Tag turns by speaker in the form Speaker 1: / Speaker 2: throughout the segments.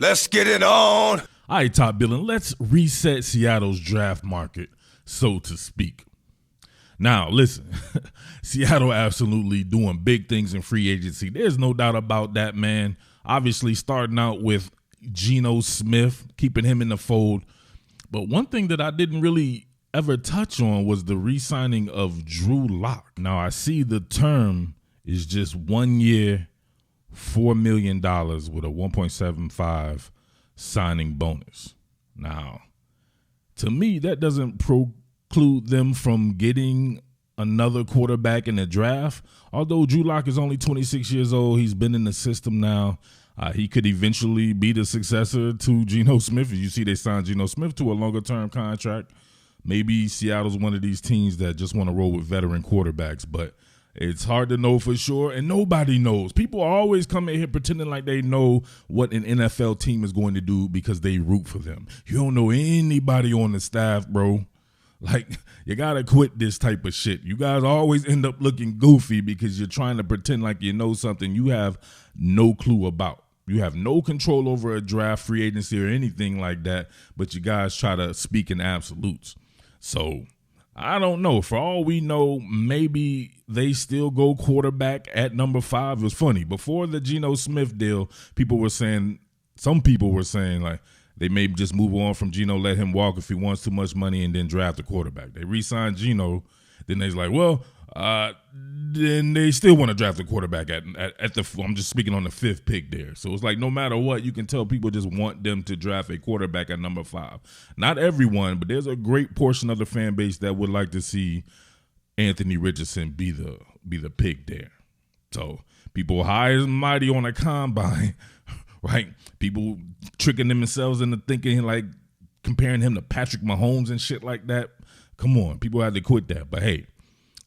Speaker 1: Let's get it on.
Speaker 2: All right, Top Billin, let's reset Seattle's draft market, so to speak. Now, listen, Seattle absolutely doing big things in free agency. There's no doubt about that, man. Obviously, starting out with Geno Smith, keeping him in the fold. But one thing that I didn't really ever touch on was the re-signing of Drew Lock. Now, I see the term is just 1 year, $4 million with a 1.75 signing bonus. Now, to me, that doesn't preclude them from getting another quarterback in the draft. Although Drew Lock is only 26 years old, he's been in the system now. He could eventually be the successor to Geno Smith. You see they signed Geno Smith to a longer-term contract. Maybe Seattle's one of these teams that just want to roll with veteran quarterbacks, but it's hard to know for sure, and nobody knows. People are always coming here pretending like they know what an NFL team is going to do because they root for them. You don't know anybody on the staff, bro. Like, you got to quit this type of shit. You guys always end up looking goofy because you're trying to pretend like you know something you have no clue about. You have no control over a draft, free agency, or anything like that, but you guys try to speak in absolutes. So, I don't know. For all we know, maybe they still go quarterback at number 5. It was funny. Before the Geno Smith deal, some people were saying, like, they may just move on from Geno, let him walk if he wants too much money, and then draft a quarterback. They re-signed Geno. Then they's like, well, then they still want to draft a quarterback at the. I'm just speaking on the 5th pick there. So it's like no matter what, you can tell people just want them to draft a quarterback at number 5. Not everyone, but there's a great portion of the fan base that would like to see Anthony Richardson be the pick there. So people high and mighty on a combine, right? People tricking themselves into thinking like comparing him to Patrick Mahomes and shit like that. Come on, people had to quit that. But hey,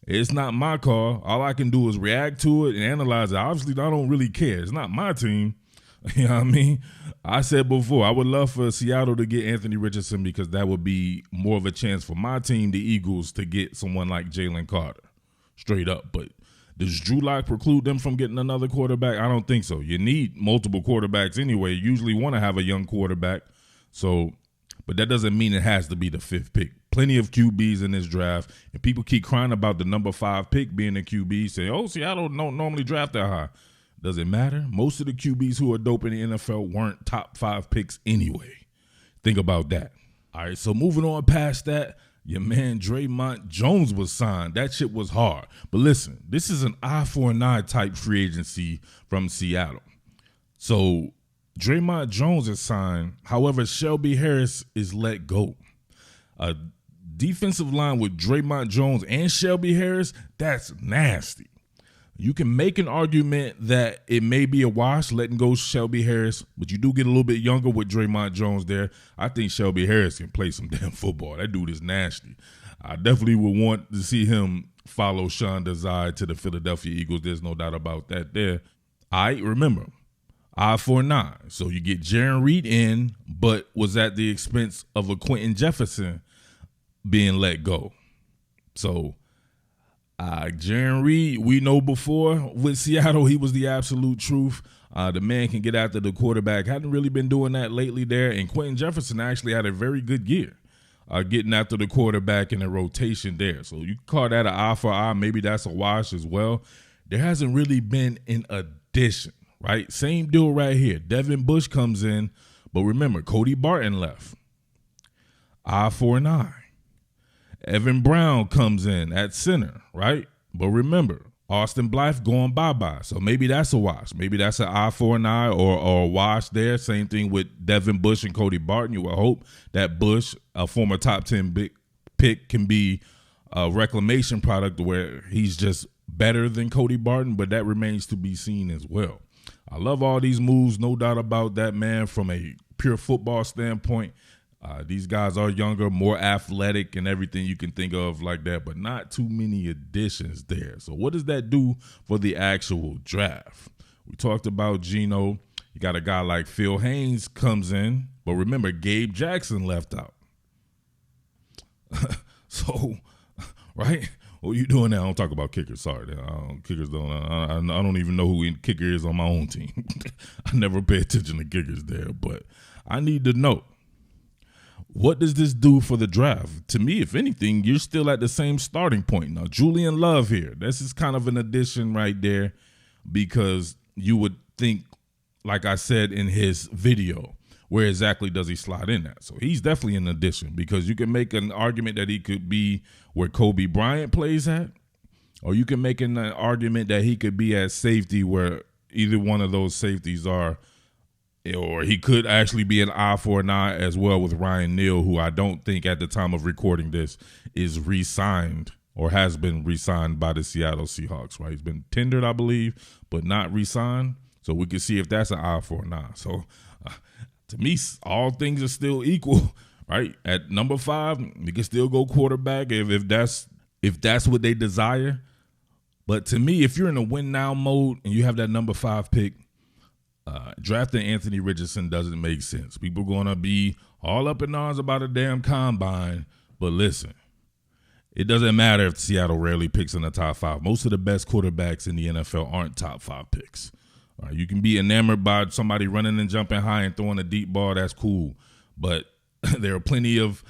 Speaker 2: it's not my call. All I can do is react to it and analyze it. Obviously, I don't really care. It's not my team. You know what I mean? I said before, I would love for Seattle to get Anthony Richardson because that would be more of a chance for my team, the Eagles, to get someone like Jalen Carter. Straight up. But does Drew Lock preclude them from getting another quarterback? I don't think so. You need multiple quarterbacks anyway. You usually want to have a young quarterback. So, but that doesn't mean it has to be the 5th pick. Plenty of QBs in this draft, and people keep crying about the number 5 pick being a QB, saying, oh, Seattle don't normally draft that high. Does it matter? Most of the QBs who are dope in the NFL weren't top 5 picks anyway. Think about that. All right, so moving on past that, your man Draymond Jones was signed. That shit was hard. But listen, this is an eye for an eye type free agency from Seattle. So Draymond Jones is signed. However, Shelby Harris is let go. A defensive line with Draymond Jones and Shelby Harris, that's nasty. You can make an argument that it may be a wash letting go Shelby Harris, but you do get a little bit younger with Draymond Jones there. I think Shelby Harris can play some damn football. That dude is nasty. I definitely would want to see him follow Sean Desai to the Philadelphia Eagles. There's no doubt about that there. All right, remember, eye for an eye. So you get Jaron Reed in, but was at the expense of a Quentin Jefferson being let go. So Jaron Reed, we know before with Seattle, he was the absolute truth. The man can get after the quarterback. Hadn't really been doing that lately there. And Quentin Jefferson actually had a very good year getting after the quarterback in the rotation there. So you call that an eye for eye. Maybe that's a wash as well. There hasn't really been an addition, right? Same deal right here. Devin Bush comes in, but remember, Cody Barton left. Eye for an eye. Evan Brown comes in at center, right? But remember, Austin Blythe going bye-bye. So maybe that's a wash. Maybe that's an eye for an eye or a wash there. Same thing with Devin Bush and Cody Barton. You will hope that Bush, a former top 10 pick, can be a reclamation product where he's just better than Cody Barton, but that remains to be seen as well. I love all these moves, no doubt about that, man, from a pure football standpoint. These guys are younger, more athletic, and everything you can think of like that, but not too many additions there. So what does that do for the actual draft? We talked about Geno. You got a guy like Phil Haynes comes in, but remember, Gabe Jackson left out. So, right? What are you doing now? I don't talk about kickers. Sorry, kickers don't. I don't even know who kicker is on my own team. I never pay attention to kickers there, but I need to know. What does this do for the draft? To me, if anything, you're still at the same starting point. Now, Julian Love here, this is kind of an addition right there, because you would think, like I said in his video, where exactly does he slide in at? So he's definitely an addition, because you can make an argument that he could be where Kobe Bryant plays at, or you can make an argument that he could be at safety where either one of those safeties are, or he could actually be an eye for an eye as well with Ryan Neal, who I don't think at the time of recording this is re-signed or has been re-signed by the Seattle Seahawks, right? He's been tendered, I believe, but not re-signed. So we can see if that's an eye for an eye. So to me, all things are still equal, right? At number 5, you can still go quarterback if that's what they desire. But to me, if you're in a win now mode and you have that number 5 pick, drafting Anthony Richardson doesn't make sense. People are going to be all up in arms about a damn combine. But listen, it doesn't matter if Seattle rarely picks in the top 5. Most of the best quarterbacks in the NFL aren't top 5 picks. You can be enamored by somebody running and jumping high and throwing a deep ball. That's cool. But there are plenty of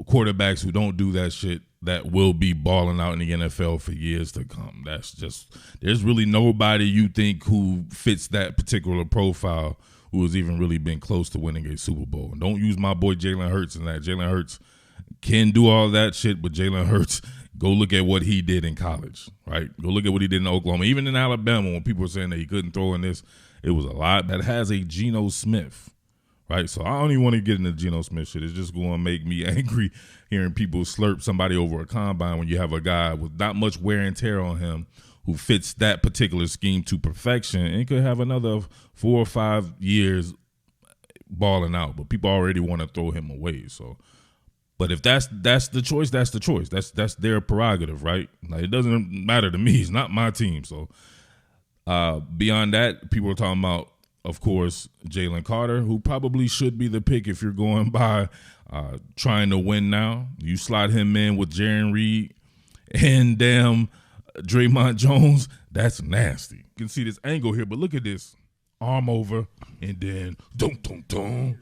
Speaker 2: quarterbacks who don't do that shit that will be balling out in the NFL for years to come. There's really nobody you think who fits that particular profile who has even really been close to winning a Super Bowl. And don't use my boy Jalen Hurts in that. Jalen Hurts can do all that shit, but Jalen Hurts, go look at what he did in college, right? Go look at what he did in Oklahoma. Even in Alabama, when people were saying that he couldn't throw in this, it was a lot. That has a Geno Smith, right? So I don't even want to get into Geno Smith shit. It's just going to make me angry hearing people slurp somebody over a combine when you have a guy with not much wear and tear on him who fits that particular scheme to perfection and could have another 4 or 5 years balling out. But people already want to throw him away. So, but if that's the choice, that's the choice. That's their prerogative, right? Like, it doesn't matter to me. It's not my team. So beyond that, people are talking about, of course, Jalen Carter, who probably should be the pick if you're going by trying to win now. You slot him in with Jaron Reed and damn Draymond Jones. That's nasty. You can see this angle here, but look at this. Arm over, and then dum.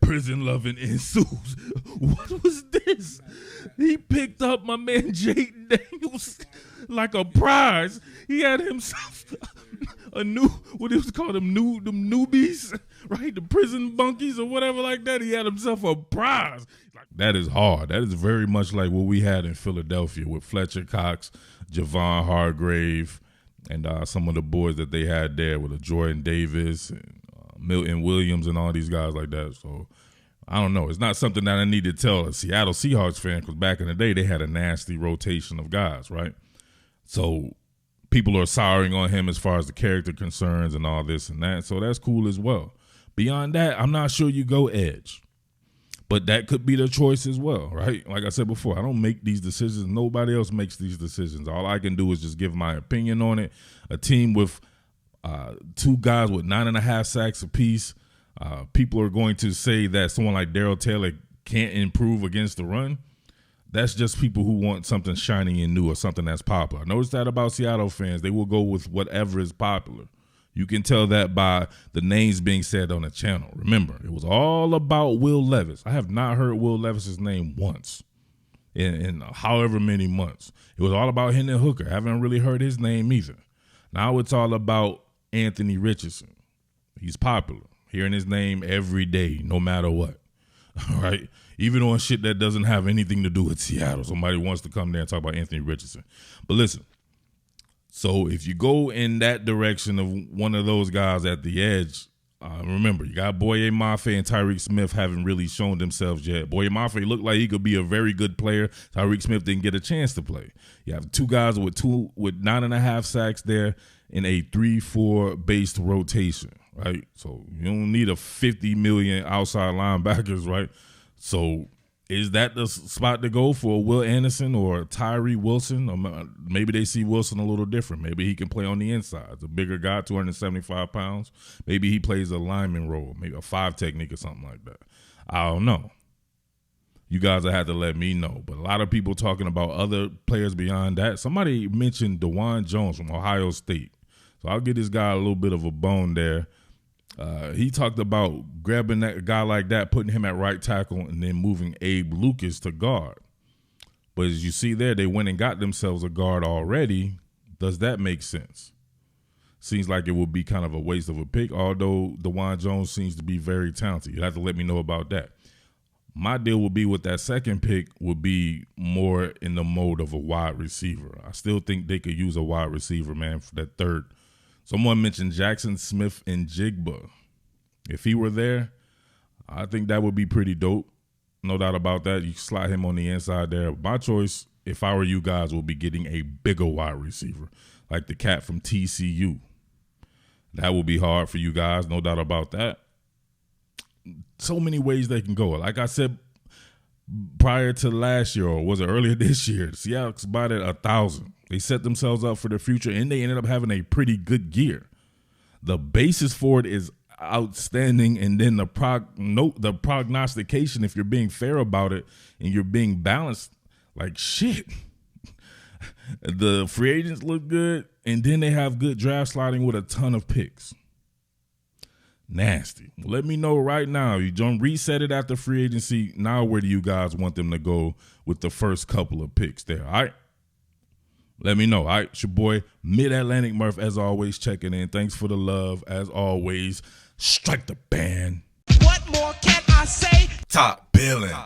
Speaker 2: Prison loving ensues. What was this? He picked up my man Jaden Daniels like a prize. He had himself a new, what it was called, them newbies, right? The prison bunkies or whatever like that. He had himself a prize. That is hard. That is very much like what we had in Philadelphia with Fletcher Cox, Javon Hargrave, and some of the boys that they had there with Jordan Davis and Milton Williams and all these guys like that. So I don't know. It's not something that I need to tell a Seattle Seahawks fan, because back in the day they had a nasty rotation of guys, right? So people are souring on him as far as the character concerns and all this and that. So that's cool as well. Beyond that, I'm not sure you go edge. But that could be the choice as well, right? Like I said before, I don't make these decisions. Nobody else makes these decisions. All I can do is just give my opinion on it. A team with 2 guys with 9.5 sacks apiece. People are going to say that someone like Darrell Taylor can't improve against the run. That's just people who want something shiny and new or something that's popular. Notice that about Seattle fans. They will go with whatever is popular. You can tell that by the names being said on the channel. Remember, it was all about Will Levis. I have not heard Will Levis's name once in however many months. It was all about Hendon Hooker. I haven't really heard his name either. Now it's all about Anthony Richardson. He's popular. Hearing his name every day, no matter what. All right? Even on shit that doesn't have anything to do with Seattle. Somebody wants to come there and talk about Anthony Richardson. But listen. So if you go in that direction of one of those guys at the edge, remember, you got Boye Mafe and Tyreek Smith haven't really shown themselves yet. Boye Mafe looked like he could be a very good player. Tyreek Smith didn't get a chance to play. You have 2 guys with 9.5 sacks there in a 3-4 based rotation, right? So you don't need a 50 million outside linebackers, right? So is that the spot to go for Will Anderson or Tyree Wilson? Or maybe they see Wilson a little different. Maybe he can play on the inside. It's a bigger guy, 275 pounds. Maybe he plays a lineman role, maybe a 5 technique or something like that. I don't know. You guys will have to let me know. But a lot of people talking about other players beyond that. Somebody mentioned DeJuan Jones from Ohio State. So I'll give this guy a little bit of a bone there. He talked about grabbing that guy like that, putting him at right tackle, and then moving Abe Lucas to guard. But as you see there, they went and got themselves a guard already. Does that make sense? Seems like it would be kind of a waste of a pick, although DeJuan Jones seems to be very talented. You'll have to let me know about that. My deal would be with that second pick would be more in the mode of a wide receiver. I still think they could use a wide receiver, man, for that third. Someone mentioned Jackson Smith and Jigba. If he were there, I think that would be pretty dope. No doubt about that. You slide him on the inside there. My choice, if I were you guys, would be getting a bigger wide receiver, like the cat from TCU. That would be hard for you guys, no doubt about that. So many ways they can go. Like I said prior to last year, or was it earlier this year, the Seahawks bought it 1,000. They set themselves up for the future, and they ended up having a pretty good year. The basis for it is outstanding, and then the prognostication, if you're being fair about it and you're being balanced, like shit. The free agents look good, and then they have good draft sliding with a ton of picks. Nasty. Let me know right now. You don't reset it after free agency. Now where do you guys want them to go with the first couple of picks there? All right. Let me know. All right. It's your boy, Mid-Atlantic Murph, as always, checking in. Thanks for the love. As always, strike the band.
Speaker 1: What more can I say?
Speaker 3: Top Billin.